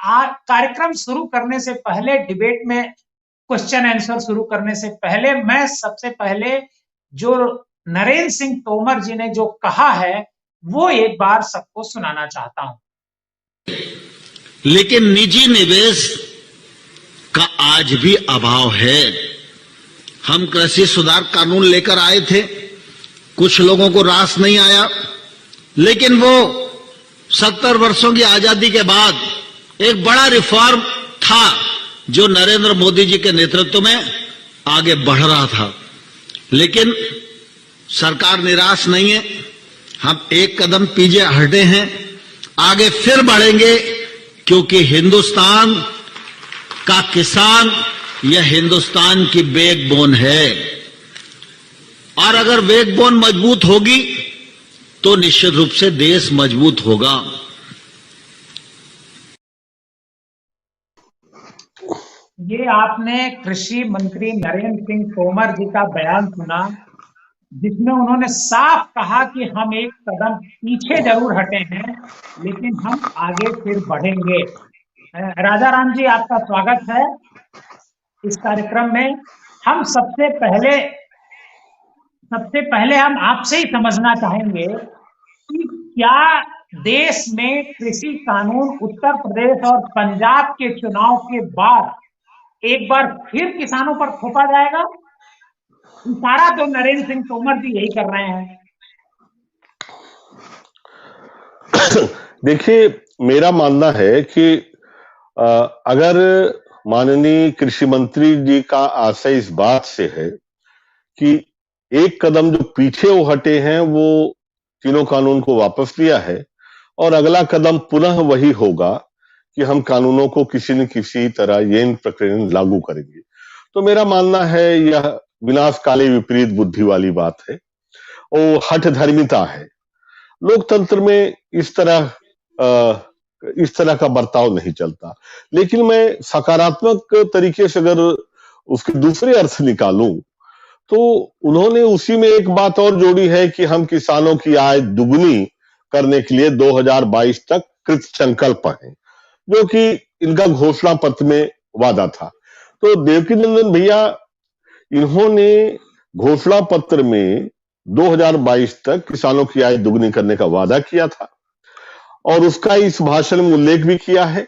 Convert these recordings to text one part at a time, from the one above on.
कार्यक्रम शुरू करने से पहले, डिबेट में क्वेश्चन आंसर शुरू करने से पहले, मैं सबसे पहले जो नरेंद्र सिंह तोमर जी ने जो कहा है वो एक बार सबको सुनाना चाहता हूं। लेकिन निजी निवेश का आज भी अभाव है। हम कृषि सुधार कानून लेकर आए थे, कुछ लोगों को रास नहीं आया, लेकिन वो 70 वर्षों की आजादी के बाद एक बड़ा रिफॉर्म था जो नरेंद्र मोदी जी के नेतृत्व में आगे बढ़ रहा था। लेकिन सरकार निराश नहीं है, हम एक कदम पीछे हटे हैं, आगे फिर बढ़ेंगे, क्योंकि हिंदुस्तान का किसान यह हिंदुस्तान की बैकबोन है, और अगर बैकबोन मजबूत होगी तो निश्चित रूप से देश मजबूत होगा। ये आपने कृषि मंत्री नरेंद्र सिंह तोमर जी का बयान सुना, जिसमें उन्होंने साफ कहा कि हम एक कदम पीछे जरूर हटे हैं, लेकिन हम आगे फिर बढ़ेंगे। राजा राम जी, आपका स्वागत है इस कार्यक्रम में। हम सबसे पहले हम आपसे ही समझना चाहेंगे कि क्या देश में कृषि कानून उत्तर प्रदेश और पंजाब के चुनाव के बाद एक बार फिर किसानों पर थोपा जाएगा? इशारा तो नरेंद्र सिंह तोमर जी यही कर रहे हैं। देखिए, मेरा मानना है कि अगर माननीय कृषि मंत्री जी का आशय इस बात से है कि एक कदम जो पीछे वो हटे हैं वो तीनों कानून को वापस लिया है, और अगला कदम पुनः वही होगा कि हम कानूनों को किसी न किसी तरह येन प्रकरण लागू करेंगे, तो मेरा मानना है यह विनाश काले विपरीत बुद्धि वाली बात है और हठ धर्मिता है। लोकतंत्र में इस तरह का बर्ताव नहीं चलता। लेकिन मैं सकारात्मक तरीके से अगर उसके दूसरे अर्थ निकालूं तो उन्होंने उसी में एक बात और जोड़ी है कि हम किसानों की आय दुगुनी करने के लिए 2022 तक कृत संकल्प हैं, जो कि इनका घोषणा पत्र में वादा था। तो देवकीनंदन भैया, इन्होंने घोषणा पत्र में 2022 तक किसानों की आय दुगनी करने का वादा किया था और उसका इस भाषण में उल्लेख भी किया है।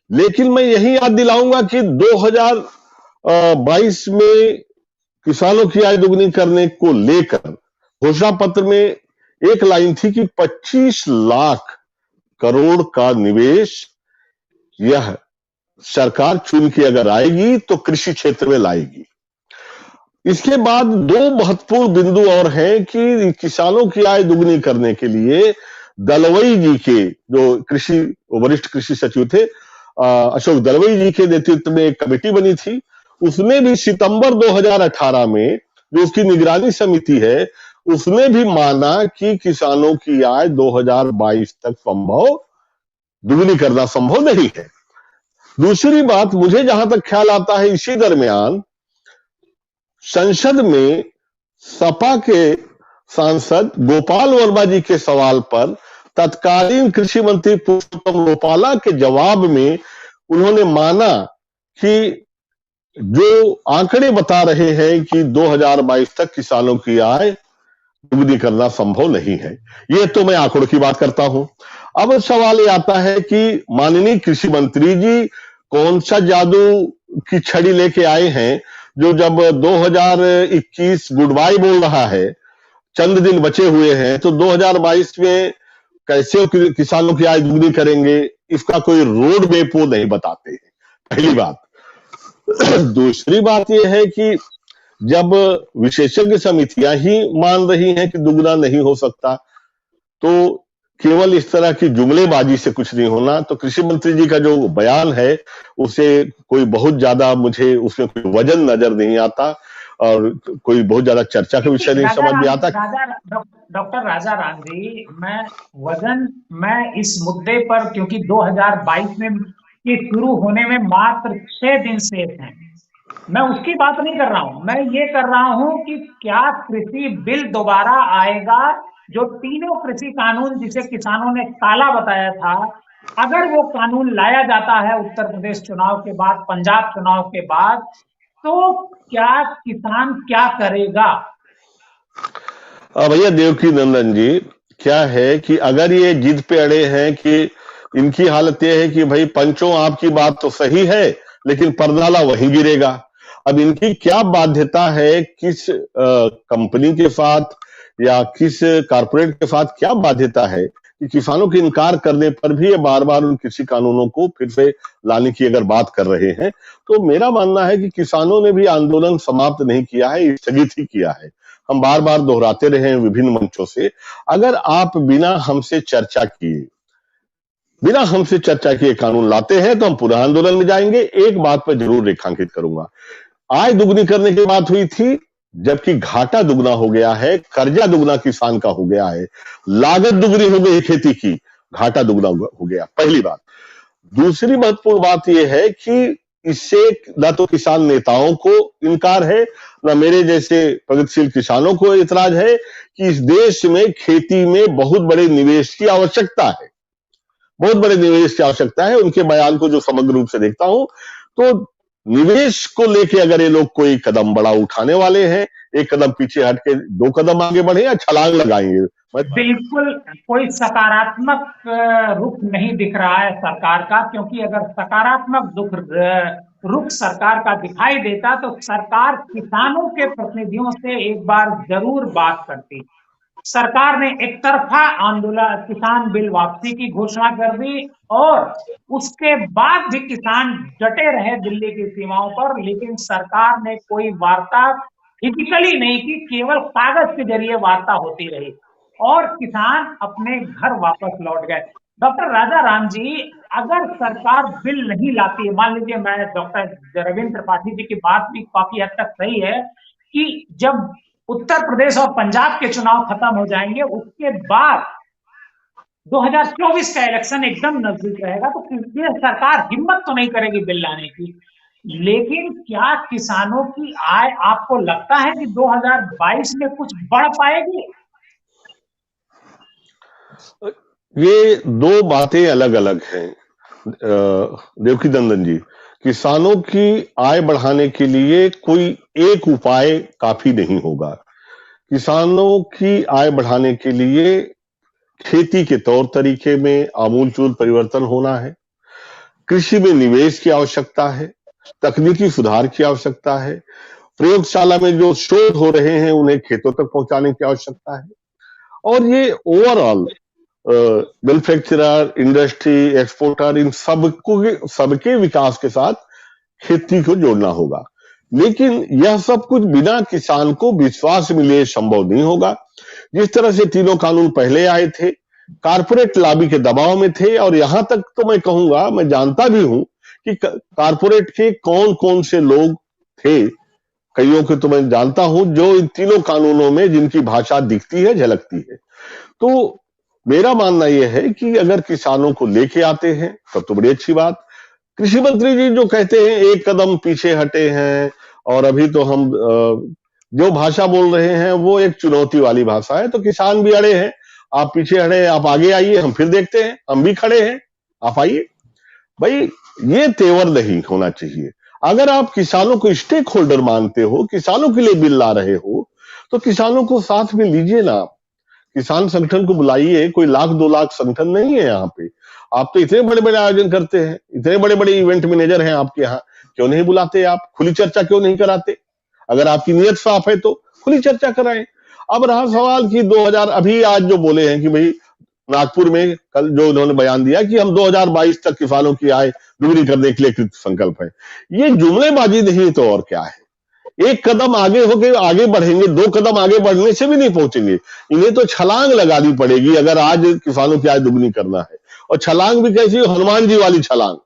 लेकिन मैं यही याद दिलाऊंगा कि 2022 में किसानों की आय दुगनी करने को लेकर घोषणा पत्र में एक लाइन थी कि 25 लाख करोड़ का निवेश यह सरकार चुन के अगर आएगी तो कृषि क्षेत्र में लाएगी। इसके बाद दो महत्वपूर्ण बिंदु और हैं कि किसानों की आय दुगनी करने के लिए दलवई जी के जो वरिष्ठ कृषि सचिव थे, अशोक दलवई जी के नेतृत्व में एक कमेटी बनी थी। उसने भी सितंबर 2018 में, जो उसकी निगरानी समिति है, उसने भी माना कि किसानों की आय 2022 तक दुगनी करना संभव नहीं है। दूसरी बात, मुझे जहां तक ख्याल आता है, इसी दरमियान संसद में सपा के सांसद गोपाल वर्मा जी के सवाल पर तत्कालीन कृषि मंत्री पुरुषोत्तम रुपाला के जवाब में उन्होंने माना कि जो आंकड़े बता रहे हैं कि 2022 तक किसानों की आय दुगनी करना संभव नहीं है। ये तो मैं आंकड़ों की बात करता हूं। अब सवाल ये आता है कि माननीय कृषि मंत्री जी कौन सा जादू की छड़ी लेके आए हैं, जो जब 2021 गुड बाय बोल रहा है, चंद दिन बचे हुए हैं, तो 2022 में कैसे किसानों की आय दुगनी करेंगे, इसका कोई रोड मैप वो नहीं बताते हैं, पहली बात। दूसरी बात यह है कि जब विशेषज्ञ समितियां ही मान रही हैं कि दुगना नहीं हो सकता, तो केवल इस तरह की जुमलेबाजी से कुछ नहीं होना। तो कृषि मंत्री जी का जो बयान है उसे कोई बहुत ज्यादा, मुझे उसमें कोई वजन नजर नहीं आता और कोई बहुत ज्यादा चर्चा का विषय नहीं समझ में आता। डॉक्टर राजा राम जी, मैं इस मुद्दे पर, क्योंकि 2022 में के शुरू होने में मात्र 6 दिन शेष हैं, मैं उसकी बात नहीं कर रहा हूं। मैं ये कर रहा हूं कि क्या कृषि बिल दोबारा आएगा, जो तीनों कृषि कानून जिसे किसानों ने काला बताया था, अगर वो कानून लाया जाता है उत्तर प्रदेश चुनाव के बाद, पंजाब चुनाव के बाद, तो क्या किसान क्या करेगा? भैया देवकी नंदन जी, क्या है कि अगर ये जिद पे अड़े हैं कि इनकी हालत ये है कि भाई पंचों आपकी बात तो सही है लेकिन परनाला वहीं गिरेगा। अब इनकी क्या बाध्यता है, किस कंपनी के साथ या किस कारपोरेट के साथ क्या बाध्यता है कि किसानों के इनकार करने पर भी ये बार बार उन कृषि कानूनों को फिर से लाने की अगर बात कर रहे हैं। तो मेरा मानना है कि किसानों ने भी आंदोलन समाप्त नहीं किया है, स्थगित ही किया है। हम बार बार दोहराते रहे हैं विभिन्न मंचों से, अगर आप बिना हमसे चर्चा कानून लाते हैं तो हम पुनः आंदोलन में जाएंगे। एक बात पर जरूर रेखांकित करूंगा, आय दुगनी करने की बात हुई थी, जबकि घाटा दुगना हो गया है, कर्जा दुगना किसान का हो गया है, लागत दुगनी हो गई खेती की, घाटा दुगना हो गया, पहली बात। दूसरी महत्वपूर्ण बात यह है कि इससे न तो किसान नेताओं को इनकार है, न मेरे जैसे प्रगतिशील किसानों को इतराज है कि इस देश में खेती में बहुत बड़े निवेश की आवश्यकता है, बहुत बड़े निवेश की आवश्यकता है। उनके बयान को जो समग्र रूप से देखता हूं तो निवेश को लेके अगर ये लोग कोई कदम बड़ा उठाने वाले हैं, एक कदम पीछे हट के 2 कदम आगे बढ़े या छलांग लगाएंगे। बिल्कुल कोई सकारात्मक रुख नहीं दिख रहा है सरकार का, क्योंकि अगर सकारात्मक रुख सरकार का दिखाई देता तो सरकार किसानों के प्रतिनिधियों से एक बार जरूर बात करती। सरकार ने एक तरफा आंदोलन किसान बिल वापसी की घोषणा कर दी और उसके बाद भी किसान डटे रहे दिल्ली की सीमाओं पर, लेकिन सरकार ने कोई वार्ता फिजिकली नहीं की, केवल कागज के जरिए वार्ता होती रही और किसान अपने घर वापस लौट गए। डॉक्टर राजा राम जी, अगर सरकार बिल नहीं लाती है, मान लीजिए, मैं डॉक्टर रविंद्र त्रिपाठी जी की बात भी काफी हद तक सही है कि जब उत्तर प्रदेश और पंजाब के चुनाव खत्म हो जाएंगे उसके बाद 2024 का इलेक्शन एकदम नजदीक रहेगा, तो ये सरकार हिम्मत तो नहीं करेगी बिल लाने की। लेकिन क्या किसानों की आय आपको लगता है कि 2022 में कुछ बढ़ पाएगी? ये दो बातें अलग अलग हैं देवकी नंदन जी। किसानों की आय बढ़ाने के लिए कोई एक उपाय काफी नहीं होगा। किसानों की आय बढ़ाने के लिए खेती के तौर तरीके में आमूलचूल परिवर्तन होना है, कृषि में निवेश की आवश्यकता है, तकनीकी सुधार की आवश्यकता है, प्रयोगशाला में जो शोध हो रहे हैं उन्हें खेतों तक पहुंचाने की आवश्यकता है, और ये ओवरऑल मैन्युफैक्चरर, इंडस्ट्री, एक्सपोर्टर, इन सबके विकास के साथ खेती को जोड़ना होगा। लेकिन यह सब कुछ बिना किसान को विश्वास मिले संभव नहीं होगा। जिस तरह से तीनों कानून पहले आए थे, कारपोरेट लॉबी के दबाव में थे, और यहां तक तो मैं कहूंगा, मैं जानता भी हूं कि कारपोरेट के कौन कौन से लोग थे, कईयों के तो मैं जानता हूं, जो इन तीनों कानूनों में जिनकी भाषा दिखती है, झलकती है। तो मेरा मानना यह है कि अगर किसानों को लेके आते हैं तब तो बड़ी अच्छी बात। कृषि मंत्री जी जो कहते हैं एक कदम पीछे हटे हैं, और अभी तो हम जो भाषा बोल रहे हैं वो एक चुनौती वाली भाषा है, तो किसान भी अड़े हैं, आप पीछे हटे, आप आगे आइए, हम फिर देखते हैं, हम भी खड़े हैं, आप आइए। भाई ये तेवर नहीं होना चाहिए। अगर आप किसानों को स्टेक होल्डर मानते हो, किसानों के लिए बिल ला रहे हो, तो किसानों को साथ में लीजिए ना। किसान संगठन को बुलाइए, कोई 1,00,000 2 लाख संगठन नहीं है यहाँ पे। आप तो इतने बड़े बड़े आयोजन करते हैं, इतने बड़े बड़े इवेंट मैनेजर हैं आपके यहाँ, क्यों नहीं बुलाते आप? खुली चर्चा क्यों नहीं कराते? अगर आपकी नीयत साफ है तो खुली चर्चा कराएं। अब रहा सवाल कि 2000 अभी आज जो बोले हैं कि भाई नागपुर में कल जो उन्होंने बयान दिया कि हम 2022 तक किसानों की आय दुगनी करने के लिए कृत संकल्प है, ये जुमलेबाजी नहीं तो और क्या है। एक कदम आगे होके आगे बढ़ेंगे, 2 कदम आगे बढ़ने से भी नहीं पहुंचेंगे। इन्हें तो छलांग लगानी पड़ेगी अगर आज किसानों की आय दुगनी करना है। और छलांग भी कैसी? हनुमान जी वाली छलांग,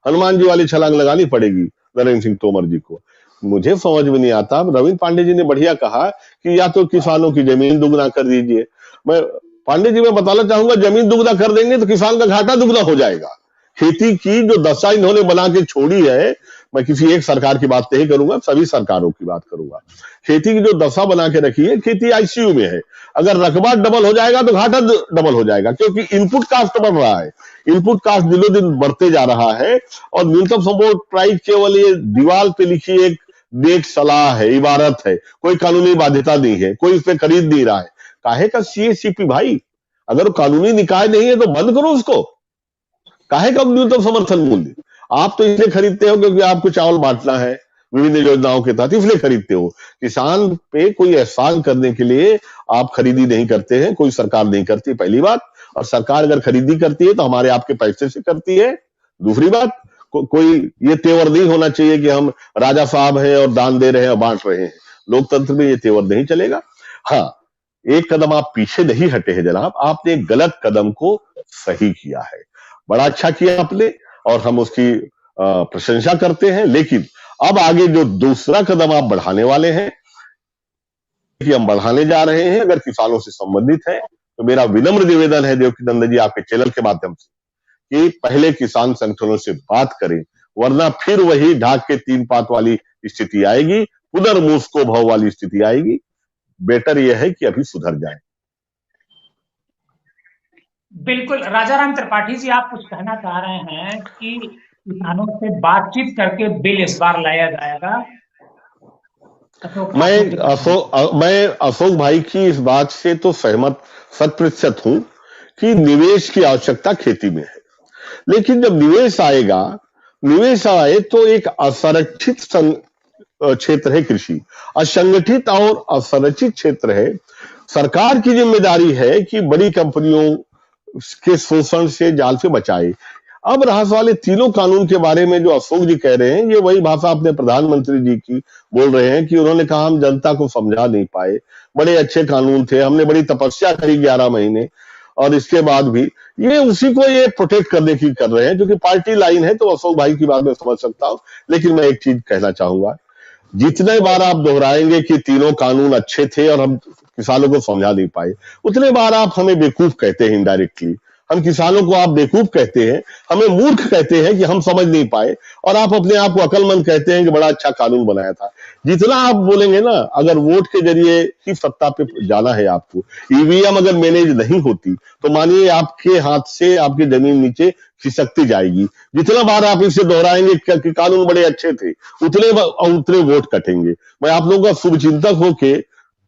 हनुमान जी वाली छलांग लगानी पड़ेगी नरेंद्र सिंह तोमर जी को। मुझे समझ में नहीं आता। रविंद्र पांडे जी ने बढ़िया कहा कि या तो किसानों की जमीन दुगना कर दीजिए। मैं पांडे जी, मैं बताना चाहूंगा, जमीन दुगना कर देंगे तो किसान का घाटा दुगना हो जाएगा। खेती की जो दशा इन्होंने बना के छोड़ी है, मैं किसी एक सरकार की बात नहीं करूंगा, सभी सरकारों की बात करूंगा। खेती की जो दशा बना के रखी है, खेती आईसीयू में है। अगर रकबा डबल हो जाएगा तो घाटा डबल हो जाएगा, क्योंकि इनपुट कास्ट बढ़ रहा है। इनपुट कास्ट दिनों दिन बढ़ते जा रहा है और न्यूनतम सपोर्ट प्राइस केवल ये दीवार पे लिखी एक नेक सलाह है, इबारत है, कोई कानूनी बाध्यता नहीं है, कोई इस पे खरीद नहीं रहा है। काहे का सीएसीपी भाई? अगर कानूनी निकाय नहीं है तो बंद करो उसको। काहे का न्यूनतम समर्थन मूल्य? आप तो इसलिए खरीदते हो क्योंकि आपको चावल बांटना है विभिन्न योजनाओं के तहत, इसलिए खरीदते हो। किसान पे कोई एहसान करने के लिए आप खरीदी नहीं करते हैं, कोई सरकार नहीं करती, पहली बात। और सरकार अगर खरीदी करती है तो हमारे आपके पैसे से करती है। दूसरी बात, कोई ये तेवर नहीं होना चाहिए कि हम राजा साहब हैं और दान दे रहे हैं और बांट रहे हैं। लोकतंत्र में ये तेवर नहीं चलेगा। हाँ, एक कदम आप पीछे नहीं हटे हैं जनाब, आपने एक गलत कदम को सही किया है। बड़ा अच्छा किया आपने और हम उसकी प्रशंसा करते हैं। लेकिन अब आगे जो दूसरा कदम आप बढ़ाने वाले हैं, कि हम बढ़ाने जा रहे हैं, अगर किसानों से संबंधित है तो मेरा विनम्र निवेदन है देवकीनंदन जी आपके चैनल के माध्यम से कि पहले किसान संगठनों से बात करें, वरना फिर वही ढाक के तीन पात वाली स्थिति आएगी, पुनर्मूसको भाव वाली स्थिति आएगी। बेटर यह है कि अभी सुधर जाए। बिल्कुल। राजाराम त्रिपाठी जी, आप कुछ कहना चाह रहे हैं कि किसानों से बातचीत करके बिल इस बार लाया जाएगा? मैं अशोक भाई की इस बात से तो सहमत 100% हूं कि निवेश की आवश्यकता खेती में है। लेकिन जब निवेश आए तो एक असंरक्षित क्षेत्र है कृषि, असंगठित और असंरचित क्षेत्र है। सरकार की जिम्मेदारी है कि बड़ी कंपनियों के शोषण से, जाल से बचाए। अब रहा सवाल तीनों कानून के बारे में जो अशोक जी कह रहे हैं, ये वही भाषा अपने प्रधानमंत्री जी की बोल रहे हैं कि उन्होंने कहा हम जनता को समझा नहीं पाए, बड़े अच्छे कानून थे, हमने बड़ी तपस्या करी 11 महीने और इसके बाद भी ये उसी को ये प्रोटेक्ट करने की कर रहे हैं, जो कि पार्टी लाइन है। तो अशोक भाई की बात मैं समझ सकता हूं। लेकिन मैं एक चीज कहना चाहूंगा, जितने बार आप दोहराएंगे कि तीनों कानून अच्छे थे और हम किसानों को समझा नहीं पाए, उतने बार आप हमें बेवकूफ कहते हैं। इनडायरेक्टली हम किसानों को आप बेवकूफ कहते हैं, हमें मूर्ख कहते हैं कि हम समझ नहीं पाए, और आप अपने आप को अकलमंद कहते हैं कि बड़ा अच्छा कानून बनाया था। जितना आप बोलेंगे ना, अगर वोट के जरिए ही सत्ता पे जाना है आपको, ईवीएम अगर मैनेज नहीं होती तो मानिए आपके हाथ से आपकी जमीन नीचे खिसकती जाएगी। जितना बार आप इसे दोहराएंगे कि कानून बड़े अच्छे थे, उतने वोट कटेंगे। मैं आप लोगों का शुभचिंतक होके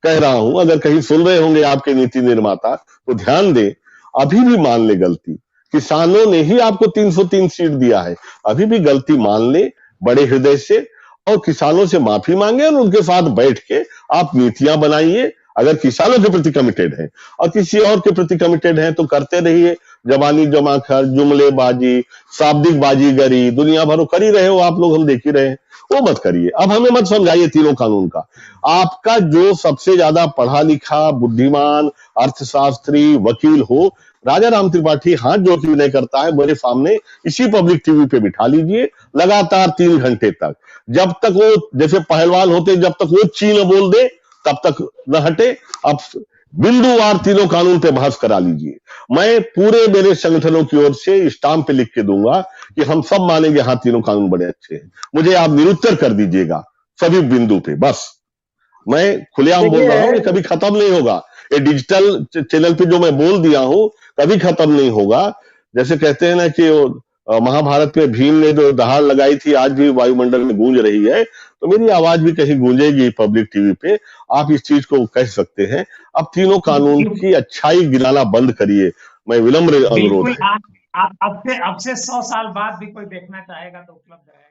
कह रहा हूं, अगर कहीं सुन रहे होंगे आपके नीति निर्माता तो ध्यान दें, अभी भी मान ले गलती। किसानों ने ही आपको 303 सीट दिया है, अभी भी गलती मान ले बड़े हृदय से और किसानों से माफी मांगे और उनके साथ बैठ के आप नीतियां बनाइए। अगर किसानों के प्रति कमिटेड है और किसी और के प्रति कमिटेड है तो करते रहिए। जवानी जमाखर्च, जुमलेबाजी, शाब्दिक बाजीगरी, दुनिया भर कर ही रहे हो आप लोग, हम देख ही रहे हैं, वो मत करिए। अब हमें मत समझाइए तीनों कानून का। आपका जो सबसे ज्यादा पढ़ा लिखा, बुद्धिमान, अर्थशास्त्री, वकील हो, राजाराम त्रिपाठी हाथ जोड़ के विनय करता है, मेरे सामने इसी पब्लिक टीवी पे बिठा लीजिए लगातार 3 घंटे तक। जब तक वो जैसे पहलवान होते, जब तक वो चीन बोल दे तब तक न हटे। अब बिंदुवार तीनों कानून पे बहस करा लीजिए। मैं पूरे मेरे संगठनों की ओर से स्टाम्प पे लिख के दूंगा कि हम सब मानेंगे हाँ तीनों कानून बड़े अच्छे हैं। मुझे आप निरुत्तर कर दीजिएगा सभी बिंदु पे। बस मैं खुलेआम बोल रहा हूं, ये कभी खत्म नहीं होगा। ये डिजिटल चैनल पे जो मैं बोल दिया हूं कभी खत्म नहीं होगा। जैसे कहते हैं ना कि महाभारत में भीम ने जो दहाड़ लगाई थी, आज भी वायुमंडल में गूंज रही है, तो मेरी आवाज भी कहीं गूंजेगी पब्लिक टीवी पे। आप इस चीज को कह सकते हैं। अब तीनों कानून की अच्छाई गिनाना बंद करिए, मैं विनम्र अनुरोध है। आप अब से 100 साल बाद भी कोई देखना चाहेगा तो उपलब्ध रहेगा।